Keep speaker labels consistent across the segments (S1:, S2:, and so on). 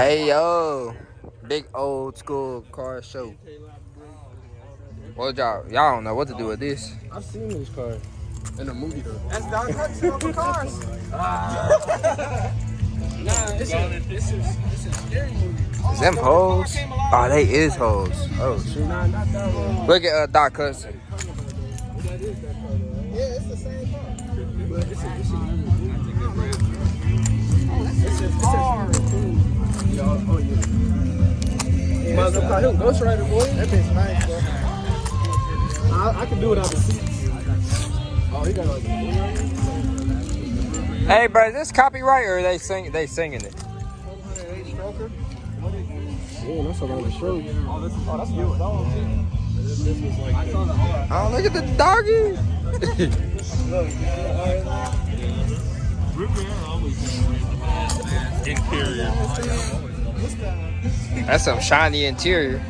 S1: Hey yo, big old school car show. What y'all don't know what to do with this.
S2: I've seen this car in a movie though.
S3: That's Don Hudson over cars.
S2: Nah, this is scary movie.
S1: Is them hoes? Oh, they is hoes. Oh shoot.
S2: Nah, not that one.
S1: Look at Doc Hudson.
S2: That is that car though, right?
S3: Yeah, it's the same car.
S2: But it's a oh yeah. Might as well call him Ghost Rider, boy.
S3: That bitch nice, bro.
S2: I can do it out the seats. Oh, he got like
S1: Hey, bro, is this copyright or are they singing it?
S3: 480 stroker.
S2: yeah, that's a lot of show.
S3: Oh, that's you. This was like. I saw the
S1: Oh, look at the doggy.
S4: Interior.
S1: That's some shiny interior.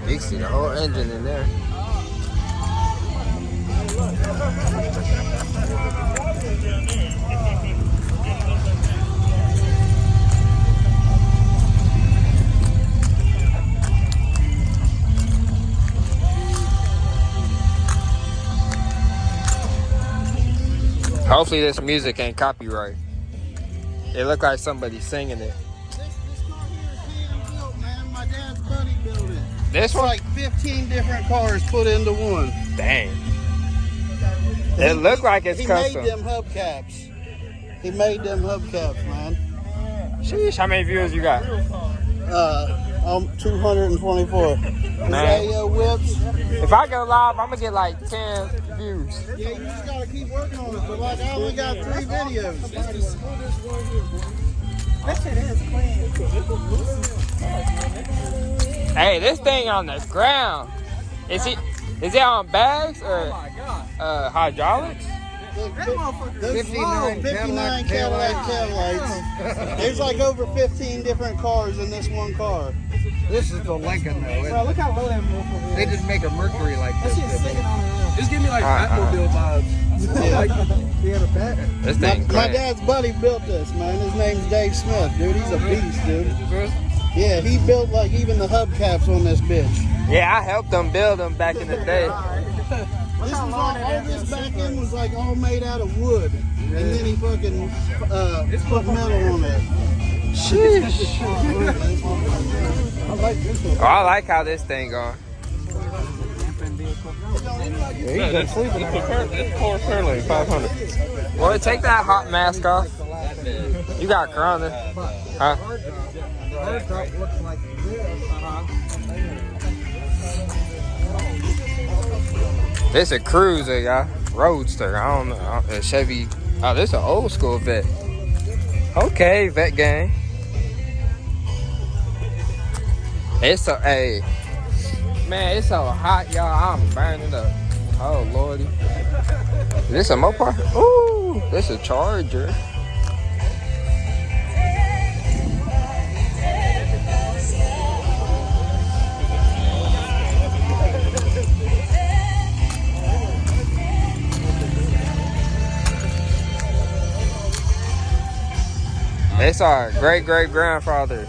S1: You can see the whole engine in there. Hopefully this music ain't copyright. It look like somebody singing it.
S3: This car here is hand built, man. My dad's buddy built it.
S1: This
S3: It's
S1: one?
S3: like 15 different cars put into one.
S1: Dang. It look like it's
S3: He
S1: custom.
S3: made them hubcaps. He made them hubcaps, man.
S1: Sheesh, how many viewers you got?
S3: 224. His
S1: Man.
S3: AO whips.
S1: If I go live, I'm gonna get like 10 views.
S3: Yeah, you just gotta keep working on it. But like, I only got 3 videos. That shit is clean.
S1: Hey, this thing on the ground. Is it on bags or hydraulics?
S3: Those 59 Cadillac taillights. There's like over 15 different cars in this one car.
S5: This is the Lincoln though.
S3: Bro, look how low that motherfucker is.
S5: They just make a Mercury like
S3: That
S5: this.
S3: shit's sitting on the ground.
S2: It's giving me like Batmobile vibes.
S3: Yeah.
S2: He had a bat.
S1: This
S3: My,
S1: thing
S3: my
S1: clean.
S3: dad's buddy built this, man. His name's Dave Smith, dude. He's a beast, dude. Yeah, he built like even the hubcaps on this bitch.
S1: Yeah, I helped them build them back in the day.
S3: This was all this back end was like all made out of wood, and then he fucking put metal on it.
S1: Sheesh.
S2: I like this one.
S1: Oh, I like how this thing going.
S2: Yeah, he's been sleeping.
S4: It's Core Fairlane 500.
S1: Boy, take that hot mask off. You got corona. Huh?
S2: Looks like
S1: This a cruiser, y'all. Roadster. I don't know. A Chevy. Oh, this an old school vet. Okay, vet gang. It's so, hey. Man, it's so hot, y'all. I'm burning up. Oh, lordy. Is this a Mopar? Ooh, this a Charger. It's our great-great-grandfather.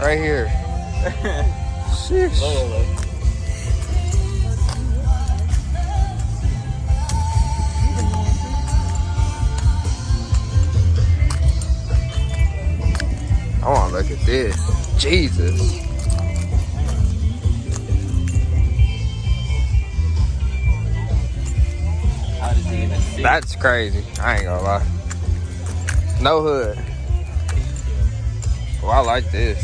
S1: Right here. Sheesh. I want to look at this. Jesus. That's crazy. I ain't gonna lie. No hood. Oh, I like this.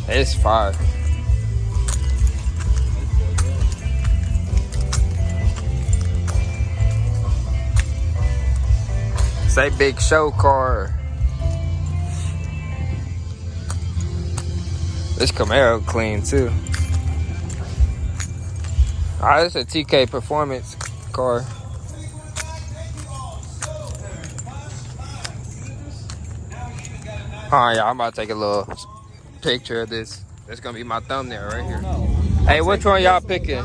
S1: It's fire. Say big show car. This Camaro clean too. Alright, it's a TK Performance car. Alright, y'all, I'm about to take a little picture of this. That's gonna be my thumbnail right here. Hey, which one y'all picking?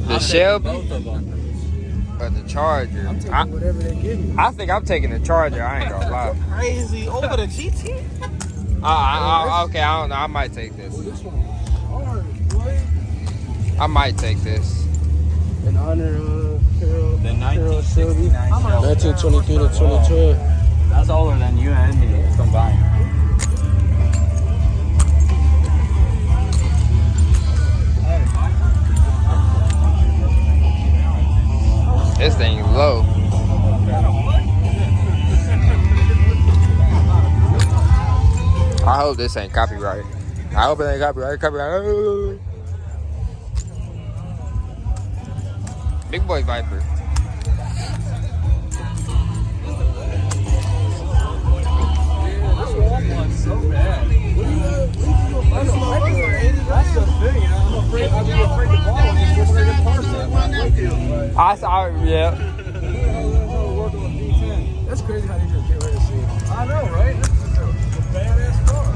S1: The Shelby or the Charger?
S2: Whatever they give me.
S1: I think I'm taking the Charger. I ain't gonna lie.
S3: Crazy over the GT.
S1: Okay, I don't know. I might take this. I might take this.
S2: In honor of Carol.
S4: The 1969 Shelby.
S2: 1923 to 2012.
S4: That's older than you and me combined.
S1: This thing low. I hope this ain't copyright. I hope it ain't copyright. Copyright. Big boy Viper.
S4: So bad. That's the thing. I'd be afraid to borrow this. We're going to parse it.
S1: I saw it, yeah.
S2: That's crazy how they just get rid of shit.
S4: I know, right? This is a badass car.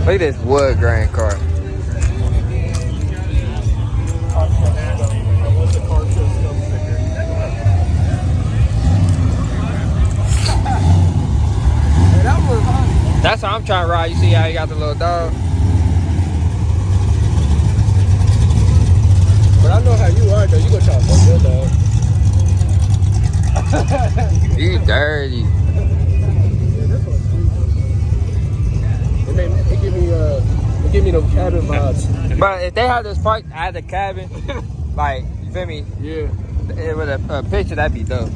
S1: Look at this wood grain car. That's how I'm trying to ride. You see how you got the little dog?
S2: But I know how you are though. You gonna try to fuck that dog.
S1: You dirty.
S2: It give me them cabin vibes.
S1: But if they had this parked at the cabin, like, you feel me?
S2: Yeah.
S1: With a picture, that'd be dope.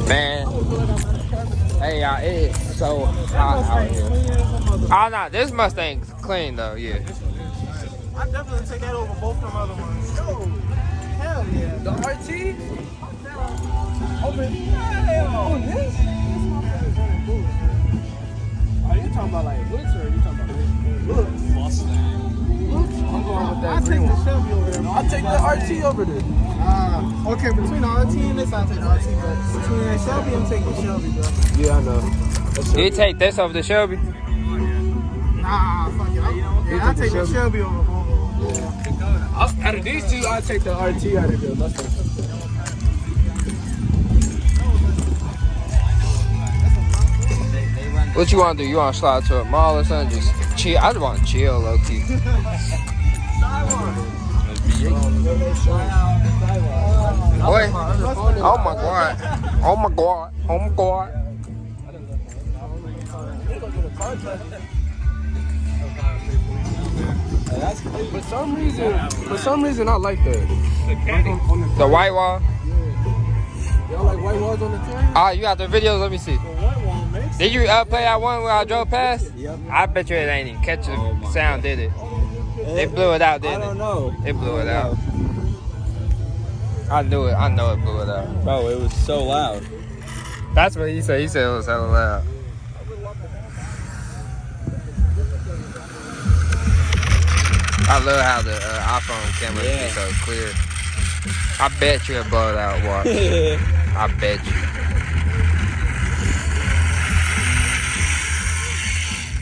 S1: Man, hey y'all, it's so hot out here. Oh no, this Mustang's clean though, yeah.
S3: I definitely take that over both them other ones. Yo, hell yeah.
S2: The RT?
S3: Open. Oh, this?
S2: Are you talking about like Woods or are you talking about Mustang? I'm going with that green one.
S3: Shelby over there.
S2: I'll take the RT over there.
S3: Okay, between the RT and this, I'll take the RT, but between that Shelby, I'm taking the Shelby, bro.
S2: Yeah, I know.
S1: You take this over the Shelby?
S3: Nah, fuck it. I'll take the Shelby over.
S2: Out of these two, I'll take the RT out of the Mustang.
S1: What you want to do? You want to slide to a mall or something? Just chill. I just want to chill, low key. Boy. Oh my god. Oh my god. Oh my god.
S2: For some reason, I like that.
S1: The white wall.
S2: Y'all like white walls on the train?
S1: Ah, you got the videos? Let me see. Did you play that one where I drove past? Yep. I bet you it ain't even catch the sound, did it? They blew it out, didn't it?
S5: I don't know.
S1: It blew it out. I knew it. I know it blew it out.
S5: Bro, it was so loud.
S1: That's what he said. He said it was hella loud. I love how the iPhone camera is so clear. I bet you it blowed out, watch. I bet you.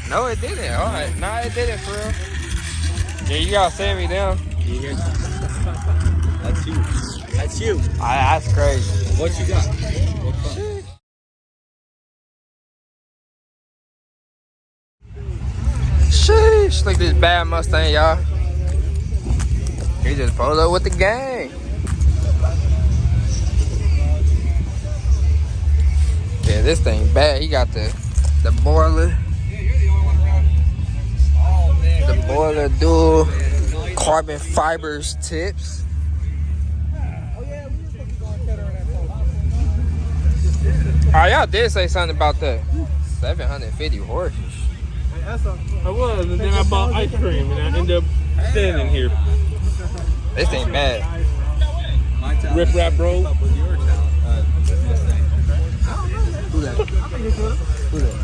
S1: No, it didn't. All right. No, it didn't, for real. Yeah, you gotta send me them.
S5: That's you. That's you.
S1: That's crazy.
S5: What you got?
S1: Sheesh. Look at this bad Mustang, y'all. He just pulled up with the gang. Yeah, this thing bad. He got the boiler. The boiler dual carbon fibers tips. Oh, y'all did say something about that. 750 horses.
S4: I was, and then I bought ice cream, and I ended up standing here.
S1: This ain't bad.
S4: Rip Rap Road.
S1: Who that?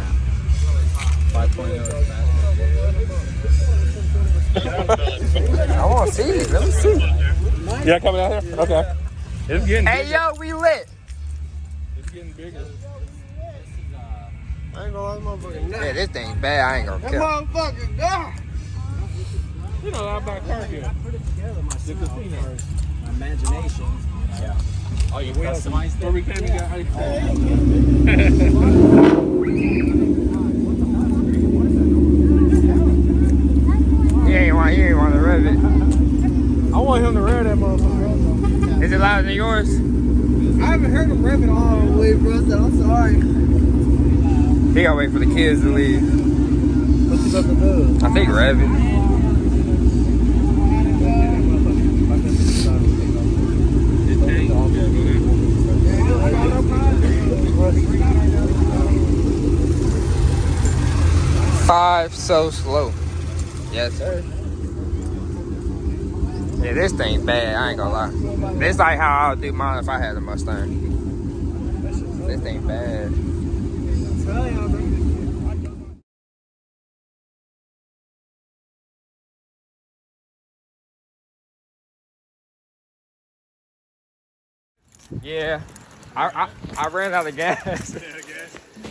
S1: 5.0. I want to see it. Let me see.
S4: Yeah, coming out here? Okay. It's getting
S1: Hey, yo, we lit.
S4: It's getting bigger.
S3: I ain't gonna lie, motherfucker.
S1: Yeah, this thing bad. I ain't gonna
S3: That
S1: kill.
S3: motherfucker gone.
S4: You know, I'm about car here. The casino.
S5: My imagination. Yeah.
S4: Oh, you customized it? Where we came and got ice
S1: You ain't want to rev it.
S2: I want him to rev that motherfucker.
S1: Is it louder than yours?
S3: I haven't heard him rev it all the way, bro, so I'm sorry.
S1: He gotta wait for the kids to leave.
S3: What's he about to do?
S1: I think rev it. Five so slow. Yes, sir. Yeah, this thing bad. I ain't gonna lie. This like how I would do mine if I had a Mustang. This thing bad. Yeah, I ran out of gas.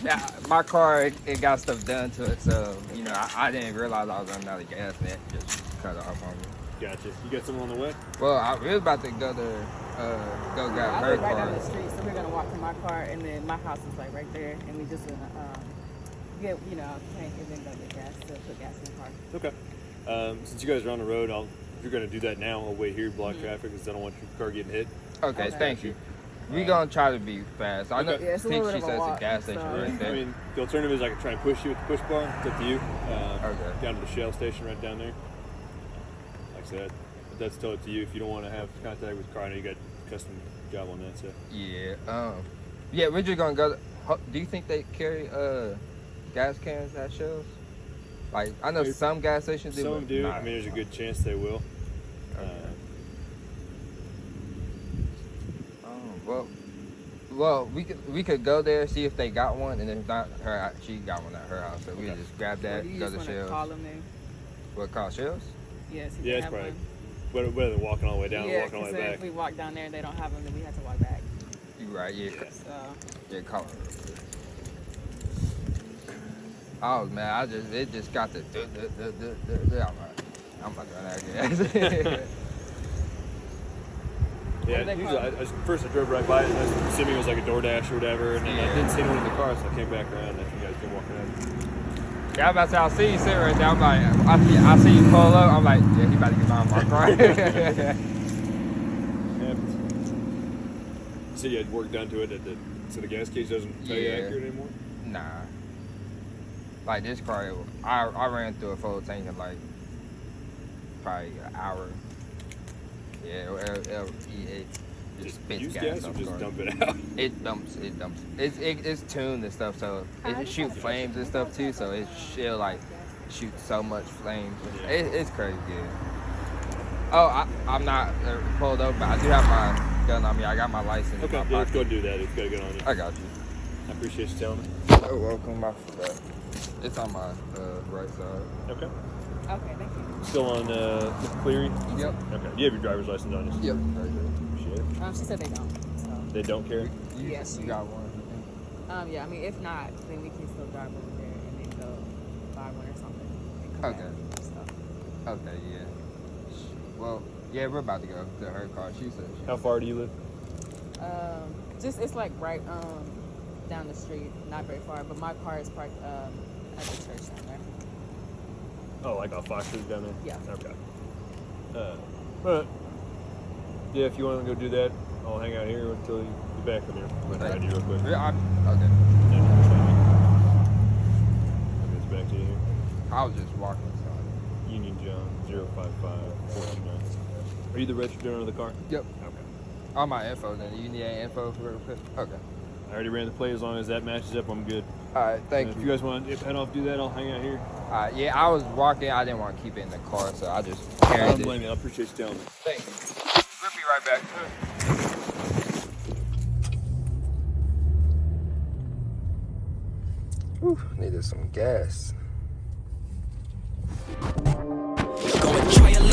S1: Yeah, my car it got stuff done to it, so you know I didn't realize I was running out of gas. And that just cut off on me.
S4: Gotcha. You got someone on the way?
S1: Well, I was about to go grab
S6: I
S1: her
S6: live right down
S1: car.
S6: the street, so we're gonna walk to my car, and then my house is like right there, and we just gonna get a tank and then go get gas to put gas in the car.
S4: Okay. Since you guys are on the road, if you're going to do that now, I'll wait here, block traffic, because I don't want your car getting hit.
S1: Okay, thank you. We're gonna try to be fast. I know.
S4: Okay.
S6: Yeah, it's a
S1: think
S6: little
S1: she
S6: bit of a
S1: says a
S6: walk,
S1: gas station
S6: so-
S1: right there.
S4: I mean, the alternative is I can try and push you with the push bar. It's up to you.
S1: Okay.
S4: Down to the Shell station right down there. Like I said, but that's totally up to you. If you don't want to have contact with the car, I know you got a custom job on that, so.
S1: Yeah, we're just gonna go. Do you think they carry gas cans at Shells? Like I know some gas stations do.
S4: Some
S1: but
S4: do.
S1: not.
S4: I mean, there's a good chance they will.
S1: Well, we could go there, see if they got one, and if not, she got one at her house, so we just grab that,
S6: Or you
S1: go
S6: just
S1: to
S6: wanna
S1: Shells.
S6: call them then?
S1: What, call Shells?
S6: Yes.
S4: Yeah, it's probably better than walking all the way down and walking all the way
S6: if
S4: back.
S6: we walk down there and they don't have them, then we have to walk back.
S1: You right? Yeah.
S6: So
S1: Yeah, call her. Oh man, it just got the. I'm about to run out of gas.
S4: Yeah,
S6: What do they
S4: usually
S6: call it?
S4: first I drove right by it, and I was assuming it was like a DoorDash or whatever, and then I
S1: Yeah.
S4: didn't see anyone in the car, so I came back around after you guys came walking out.
S1: Yeah, I'm about to say, I see you sitting right there. I'm like, I see you pull up. I'm like, yeah, he about to get behind my car.
S4: You said you had work done to it, so the gas gauge doesn't tell you
S1: Yeah.
S4: accurate anymore?
S1: Nah. Like this car, I ran through a full tank in like probably an hour. Yeah, LE8 just spits
S4: use
S1: gas
S4: gas or
S1: off
S4: just
S1: car.
S4: dump it out?
S1: It dumps. It's tuned and stuff, so it shoots flames and stuff too. So she'll like shoot so much flames. It's crazy good. Oh, I'm not pulled over, but I do have my gun on me. I got my license
S4: Okay,
S1: in my
S4: yeah, let's
S1: pocket.
S4: go do that. It's got to get on you.
S1: I got you.
S4: I appreciate you telling me.
S1: You're welcome. It's on my right side.
S4: Okay.
S6: okay, thank you.
S4: Still on Cleary?
S1: Yep.
S4: Okay. You have your driver's license on you?
S1: Yep. Right there.
S4: Appreciate it.
S6: She said they don't. So
S4: They don't care?
S6: Yes.
S1: You got one.
S6: yeah, I mean if not, then we can still drive over there and then go buy one or something and come
S1: Okay.
S6: back. So.
S1: Okay. Yeah. Well, yeah, we're about to go to her car. She said.
S4: How far do you live?
S6: Just it's like right down the street, not very far, but my car is parked at the church down there.
S4: Oh, like off Fox Street down there?
S6: Yeah.
S4: Okay. But yeah, if you want to go do that, I'll hang out here until you get back from here. I'm going to ride you real quick.
S1: Yeah, okay.
S4: It's back to you here.
S1: I was just walking. So.
S4: Union John 05549. Are you the registered owner of the car?
S1: Yep.
S4: Okay.
S1: All my info. Then you need any info real quick? Okay.
S4: I already ran the play. As long as that matches up, I'm good.
S1: All right. Thank
S4: If
S1: you.
S4: you guys want to head off, do that. I'll hang out here.
S1: Yeah, I was walking. I didn't want to keep it in the car, so I just
S4: I
S1: carried
S4: don't
S1: it.
S4: blame you. I appreciate you telling me.
S1: Thank you. We'll be right back. Whew, needed some gas.
S7: Going trail